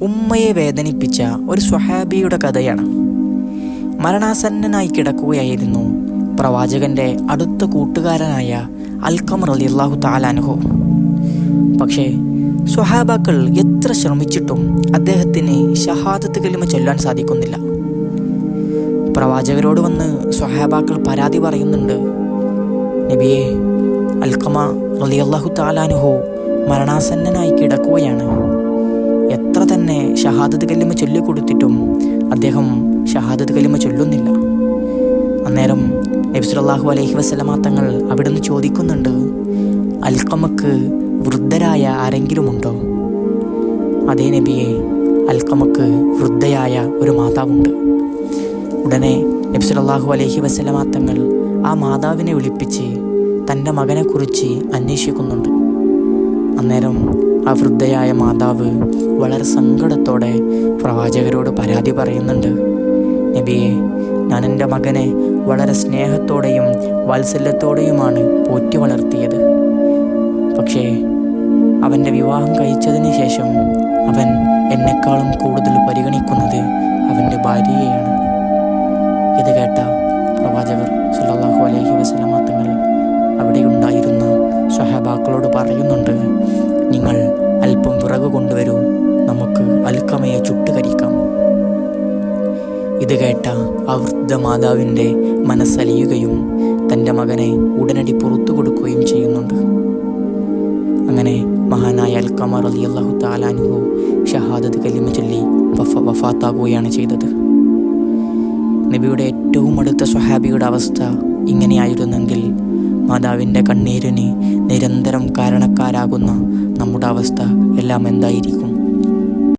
ഉമ്മയെ വേദനിപ്പിച്ച ഒരു സ്വഹാബിയുടെ കഥയാണ്. മരണാസന്നനായി കിടക്കുകയായിരുന്നു പ്രവാചകന്റെ അടുത്ത കൂട്ടുകാരനായ അൽഖമ റളിയല്ലാഹു തആല അൻഹു. പക്ഷേ സ്വഹാബാക്കൾ എത്ര ശ്രമിച്ചിട്ടും അദ്ദേഹത്തിന് ഷഹാദത്ത് കലിമ ചൊല്ലാൻ സാധിക്കുന്നില്ല. പ്രവാചകരോട് വന്ന് സ്വഹാബാക്കൾ പരാതി പറയുന്നുണ്ട്, നബിയെ, അൽഖമ റളിയല്ലാഹു തആല അൻഹു മരണാസന്നനായി കിടക്കുകയാണ്. എത്ര തന്നെ ഷഹാദത്ത് കലിമ ചൊല്ലിക്കൊടുത്തിട്ടും അദ്ദേഹം ഷഹാദത്ത് കലിമ ചൊല്ലുന്നില്ല. അന്നേരം നബി സല്ലല്ലാഹു അലൈഹി വസല്ലമ തങ്ങൾ അവിടുന്ന് ചോദിക്കുന്നുണ്ട്, അൽഖമക്ക് വൃദ്ധരായ ആരെങ്കിലുമുണ്ടോ? അതേ നബിയെ, അൽഖമക്ക് വൃദ്ധയായ ഒരു മാതാവുണ്ട്. ഉടനെ നബി സല്ലല്ലാഹു അലൈഹി വസല്ലമ തങ്ങൾ ആ മാതാവിനെ വിളിപ്പിച്ച് തൻ്റെ മകനെക്കുറിച്ച് അന്വേഷിക്കുന്നുണ്ട്. അന്നേരം ആ വൃദ്ധയായ മാതാവ് വളരെ സങ്കടത്തോടെ പ്രവാചകരോട് പരാതി പറയുന്നുണ്ട്, നബിയെ, ഞാൻ എൻ്റെ മകനെ വളരെ സ്നേഹത്തോടെയും വാത്സല്യത്തോടെയുമാണ് പോറ്റി വളർത്തിയത്. പക്ഷേ അവൻ്റെ വിവാഹം കഴിച്ചതിന് ശേഷം അവൻ എന്നെക്കാളും കൂടുതൽ പരിഗണിക്കുന്നത് അവൻ്റെ ഭാര്യയെയാണ്. ഇത് കേട്ട പ്രവാചകർ സല്ലല്ലാഹു അലൈഹി വസല്ലമ തങ്ങൾ അവിടെയുണ്ടായിരുന്ന സ്വഹാബാക്കളോട് പറയുന്നുണ്ട്, നിങ്ങൾ അല്പം വിറക് കൊണ്ടുവരൂ, നമുക്ക് അൽഖമയെ ചുട്ടുകരിക്കാം. ഇത് കേട്ട ആ വൃദ്ധ മാതാവിൻ്റെ മനസ്സലിയുകയും തൻ്റെ മകനെ ഉടനടി പുറത്തു കൊടുക്കുകയും ചെയ്യുന്നുണ്ട്. അങ്ങനെ മഹാനായ അൽഖമ റളിയല്ലാഹു തആല അൻഹു ഷഹാദത്ത് കലിമ ചൊല്ലി വഫാത്താകുകയാണ് ചെയ്തത്. നബിയുടെ ഏറ്റവും അടുത്ത സ്വഹാബിയുടെ അവസ്ഥ ഇങ്ങനെയായിരുന്നെങ്കിൽ മാതാവിൻ്റെ കണ്ണീരിന് നിരന്തരം കാരണക്കാരാകുന്ന നമ്മുടെ അവസ്ഥ എല്ലാം എന്തായിരിക്കും?